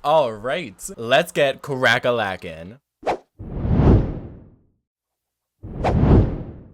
All right, let's get crack-a-lackin'.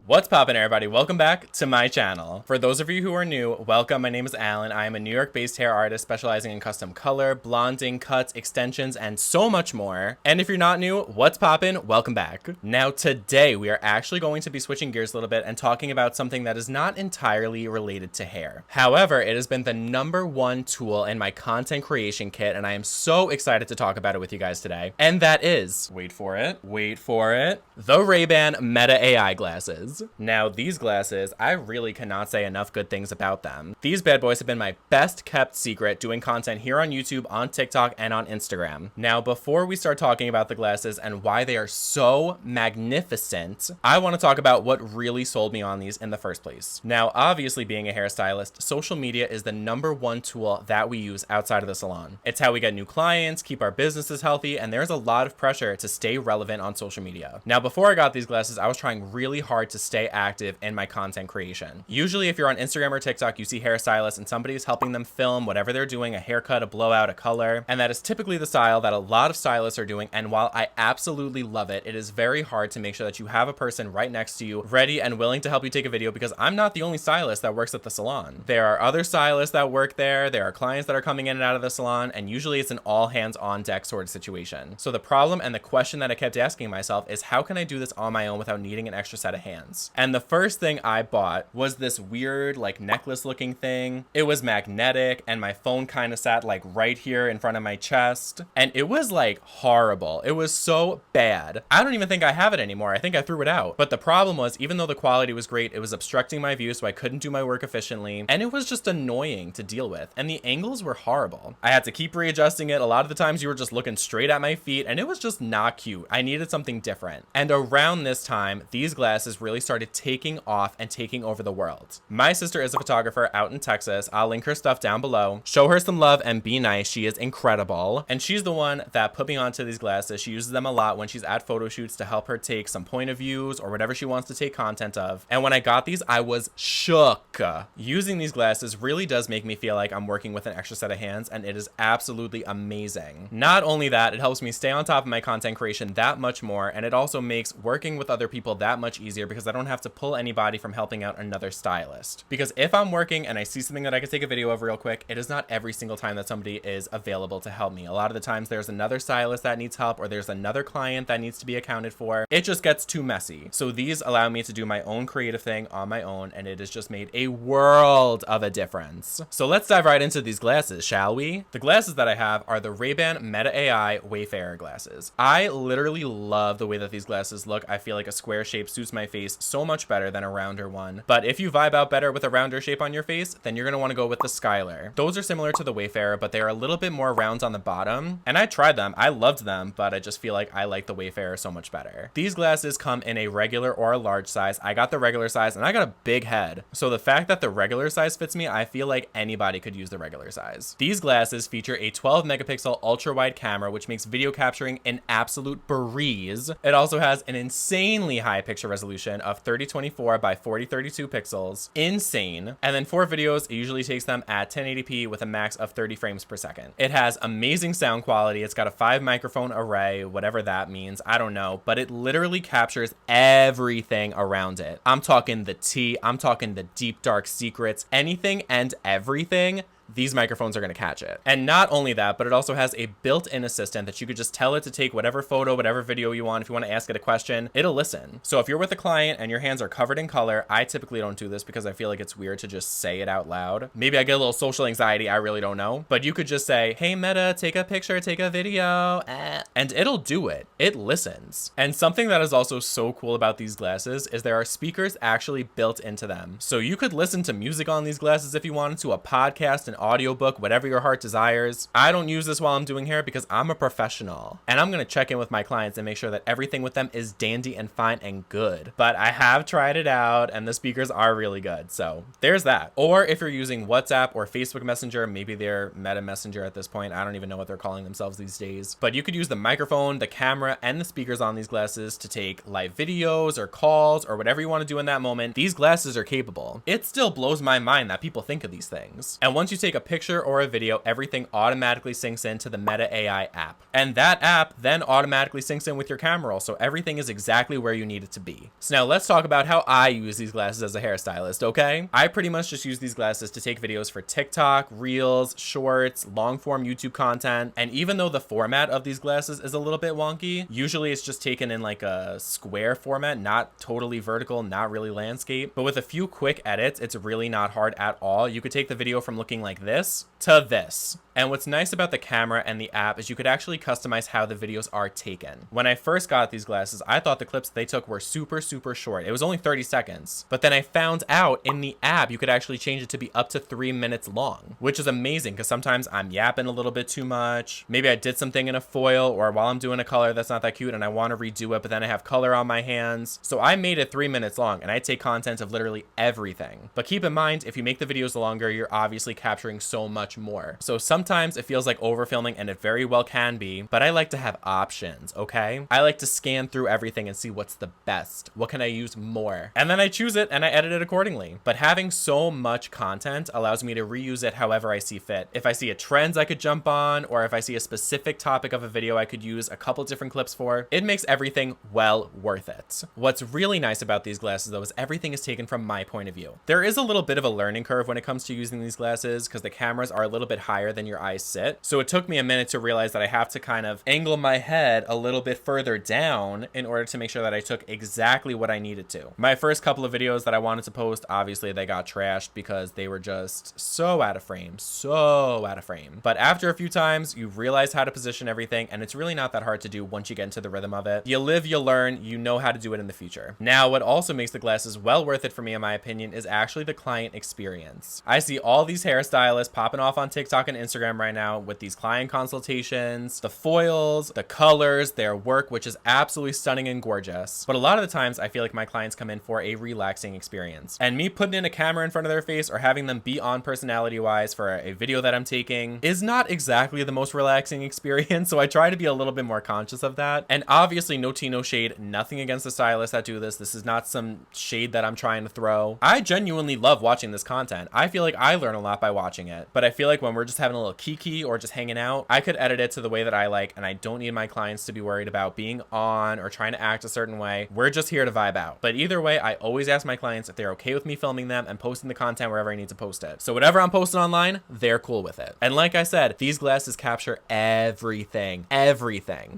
What's poppin', everybody? Welcome back to my channel. For those of you who are new, welcome. My name is Alan. I am a New York-based hair artist specializing in custom color, blonding, cuts, extensions, and so much more. And if you're not new, what's poppin'? Welcome back. Now, today we are actually going to be switching gears a little bit and talking about something that is not entirely related to hair. However, it has been the #1 tool in my content creation kit, and I am so excited to talk about it with you guys today. And that is, wait for it, the Ray-Ban Meta AI glasses. Now, these glasses, I really cannot say enough good things about them. These bad boys have been my best kept secret doing content here on YouTube, on TikTok, and on Instagram. Now, before we start talking about the glasses and why they are so magnificent, I want to talk about what really sold me on these in the first place. Now, obviously, being a hairstylist, social media is the #1 tool that we use outside of the salon. It's how we get new clients, keep our businesses healthy, and there's a lot of pressure to stay relevant on social media. Now, before I got these glasses, I was trying really hard to stay active in my content creation. Usually, if you're on Instagram or TikTok, you see hairstylists and somebody is helping them film whatever they're doing, a haircut, a blowout, a color, and that is typically the style that a lot of stylists are doing. And while I absolutely love it, it is very hard to make sure that you have a person right next to you, ready and willing to help you take a video, because I'm not the only stylist that works at the salon. There are other stylists that work there. There are clients that are coming in and out of the salon, and usually it's an all hands on deck sort of situation. So the problem and the question that I kept asking myself is, how can I do this on my own without needing an extra set of hands? And the first thing I bought was this weird like necklace looking thing. It was magnetic and my phone kind of sat like right here in front of my chest. And it was like horrible. It was so bad. I don't even think I have it anymore. I think I threw it out. But the problem was, even though the quality was great, it was obstructing my view, so I couldn't do my work efficiently. And it was just annoying to deal with. And the angles were horrible. I had to keep readjusting it. A lot of the times you were just looking straight at my feet, and it was just not cute. I needed something different. And around this time, these glasses really started taking off and taking over the world. My sister is a photographer out in Texas. I'll link her stuff down below. Show her some love and be nice. She is incredible. And she's the one that put me onto these glasses. She uses them a lot when she's at photo shoots to help her take some point of views or whatever she wants to take content of. And when I got these, I was shook. Using these glasses really does make me feel like I'm working with an extra set of hands, and it is absolutely amazing. Not only that, it helps me stay on top of my content creation that much more, and it also makes working with other people that much easier because I don't have to pull anybody from helping out another stylist. Because if I'm working and I see something that I can take a video of real quick, it is not every single time that somebody is available to help me. A lot of the times there's another stylist that needs help, or there's another client that needs to be accounted for. It just gets too messy. So these allow me to do my own creative thing on my own, and it has just made a world of a difference. So let's dive right into these glasses, shall we? The glasses that I have are the Ray-Ban Meta AI Wayfarer glasses. I literally love the way that these glasses look. I feel like a square shape suits my face so much better than a rounder one. But if you vibe out better with a rounder shape on your face, then you're going to want to go with the Skyler. Those are similar to the Wayfarer, but they're a little bit more round on the bottom. And I tried them. I loved them, but I just feel like I like the Wayfarer so much better. These glasses come in a regular or a large size. I got the regular size, and I got a big head. So the fact that the regular size fits me, I feel like anybody could use the regular size. These glasses feature a 12 megapixel ultra wide camera, which makes video capturing an absolute breeze. It also has an insanely high picture resolution of 3024 by 4032 pixels. Insane. And then for videos, it usually takes them at 1080p with a max of 30 frames per second. It has amazing sound quality. It's got a 5 microphone array, whatever that means, I don't know, but it literally captures everything around it. I'm talking the tea, I'm talking the deep dark secrets, anything and everything. These microphones are going to catch it. And not only that, but it also has a built-in assistant that you could just tell it to take whatever photo, whatever video you want. If you want to ask it a question, it'll listen. So if you're with a client and your hands are covered in color, I typically don't do this because I feel like it's weird to just say it out loud. Maybe I get a little social anxiety, I really don't know. But you could just say, hey Meta, take a picture, take a video, and it'll do it. It listens. And something that is also so cool about these glasses is there are speakers actually built into them. So you could listen to music on these glasses if you wanted to, a podcast, an audiobook, whatever your heart desires. I don't use this while I'm doing hair because I'm a professional and I'm going to check in with my clients and make sure that everything with them is dandy and fine and good. But I have tried it out and the speakers are really good. So there's that. Or if you're using WhatsApp or Facebook Messenger, maybe they're Meta Messenger at this point. I don't even know what they're calling themselves these days. But you could use the microphone, the camera, and the speakers on these glasses to take live videos or calls or whatever you want to do in that moment. These glasses are capable. It still blows my mind that people think of these things. And once you take a picture or a video, everything automatically syncs into the Meta AI app. And that app then automatically syncs in with your camera roll, so everything is exactly where you need it to be. So now let's talk about how I use these glasses as a hairstylist, okay? I pretty much just use these glasses to take videos for TikTok, Reels, Shorts, long-form YouTube content, and even though the format of these glasses is a little bit wonky, usually it's just taken in like a square format, not totally vertical, not really landscape, but with a few quick edits, it's really not hard at all. You could take the video from looking like this to this. And what's nice about the camera and the app is you could actually customize how the videos are taken. When I first got these glasses, I thought the clips they took were super short. It was only 30 seconds. But then I found out in the app, you could actually change it to be up to 3 minutes long, which is amazing because sometimes I'm yapping a little bit too much. Maybe I did something in a foil or while I'm doing a color that's not that cute and I want to redo it, but then I have color on my hands. So I made it 3 minutes long and I take content of literally everything. But keep in mind, if you make the videos longer, you're obviously capturing so much more. So sometimes it feels like overfilming, and it very well can be, but I like to have options, okay? I like to scan through everything and see what's the best. What can I use more? And then I choose it and I edit it accordingly. But having so much content allows me to reuse it however I see fit. If I see a trend I could jump on, or if I see a specific topic of a video I could use a couple different clips for, it makes everything well worth it. What's really nice about these glasses though is everything is taken from my point of view. There is a little bit of a learning curve when it comes to using these glasses because the cameras are a little bit higher than your eyes sit. So it took me a minute to realize that I have to kind of angle my head a little bit further down in order to make sure that I took exactly what I needed to. My first couple of videos that I wanted to post, obviously they got trashed because they were just so out of frame. But after a few times, you realize how to position everything, and it's really not that hard to do once you get into the rhythm of it. You live, you learn, you know how to do it in the future. Now, what also makes the glasses well worth it for me, in my opinion, is actually the client experience. I see all these hairstylists popping off on TikTok and Instagram right now with these client consultations, the foils, the colors, their work, which is absolutely stunning and gorgeous. But a lot of the times I feel like my clients come in for a relaxing experience, and me putting in a camera in front of their face or having them be on personality wise for a video that I'm taking is not exactly the most relaxing experience. So I try to be a little bit more conscious of that. And obviously no tea, no shade, nothing against the stylists that do this. This is not some shade that I'm trying to throw. I genuinely love watching this content. I feel like I learn a lot by watching it, but I feel like when we're just having a little kiki or just hanging out, I could edit it to the way that I like, and I don't need my clients to be worried about being on or trying to act a certain way. We're just here to vibe out. But either way, I always ask my clients if they're okay with me filming them and posting the content wherever I need to post it. So whatever I'm posting online, they're cool with it. And like I said, these glasses capture everything.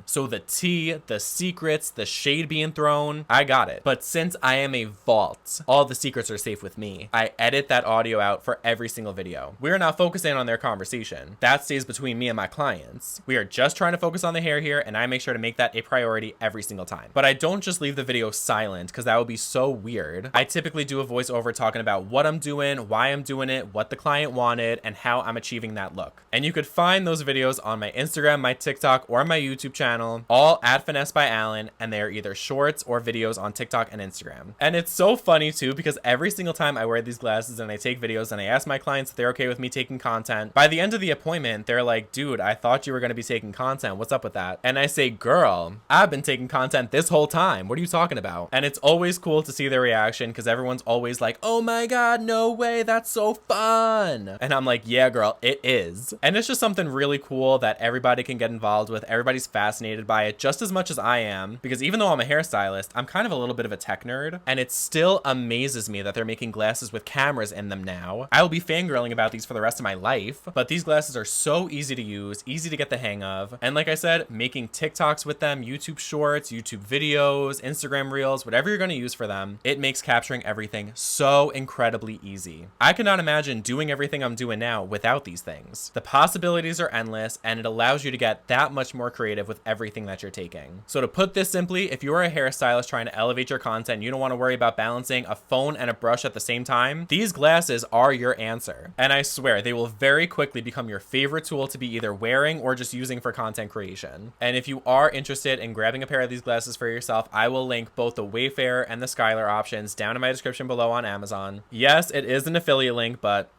So the tea, the secrets, the shade being thrown, I got it. But since I am a vault, all the secrets are safe with me. I edit that audio out for every single video. We're not focusing on their conversation. That stays between me and my clients. We are just trying to focus on the hair here, and I make sure to make that a priority every single time. But I don't just leave the video silent because that would be so weird. I typically do a voiceover talking about what I'm doing, why I'm doing it, what the client wanted, and how I'm achieving that look. And you could find those videos on my Instagram, my TikTok, or my YouTube channel, all at Finessed by Alan, and they are either shorts or videos on TikTok and Instagram. And it's so funny too because every single time I wear these glasses and I take videos and I ask my clients if they're okay with me taking content, by the end of the appointment, they're like, dude, I thought you were going to be taking content. What's up with that? And I say, girl, I've been taking content this whole time. What are you talking about? And it's always cool to see their reaction because everyone's always like, oh my God, no way. That's so fun. And I'm like, yeah, girl, it is. And it's just something really cool that everybody can get involved with. Everybody's fascinated by it just as much as I am, because even though I'm a hairstylist, I'm kind of a little bit of a tech nerd, and it still amazes me that they're making glasses with cameras in them now. I will be fangirling about these for the rest of my life, but these glasses are so easy to use, easy to get the hang of. And like I said, making TikToks with them, YouTube shorts, YouTube videos, Instagram reels, whatever you're going to use for them, it makes capturing everything so incredibly easy. I cannot imagine doing everything I'm doing now without these things. The possibilities are endless, and it allows you to get that much more creative with everything that you're taking. So to put this simply, if you are a hairstylist trying to elevate your content, you don't want to worry about balancing a phone and a brush at the same time, these glasses are your answer. And I swear they will very quickly become your favorite tool to be either wearing or just using for content creation. And if you are interested in grabbing a pair of these glasses for yourself, I will link both the Wayfarer and the Skyler options down in my description below on Amazon. Yes, it is an affiliate link, but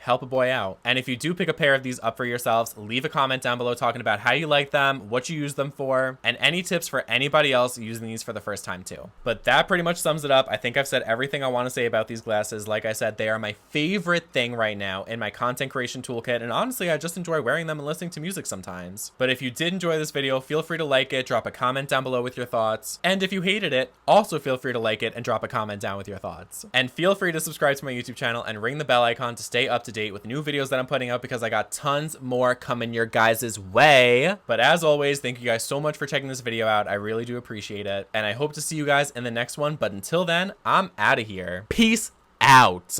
help a boy out. And if you do pick a pair of these up for yourselves, leave a comment down below talking about how you like them, what you use them for, and any tips for anybody else using these for the first time too. But that pretty much sums it up. I think I've said everything I want to say about these glasses. Like I said, they are my favorite thing right now in my content creation toolkit, and honestly, I just enjoy wearing them and listening to music sometimes. But if you did enjoy this video, feel free to like it, drop a comment down below with your thoughts. And if you hated it, also feel free to like it and drop a comment down with your thoughts. And feel free to subscribe to my YouTube channel and ring the bell icon to stay up to date with new videos that I'm putting out, because I got tons more coming your guys' way. But as always, thank you guys so much for checking this video out. I really do appreciate it. And I hope to see you guys in the next one. But until then, I'm out of here. Peace out.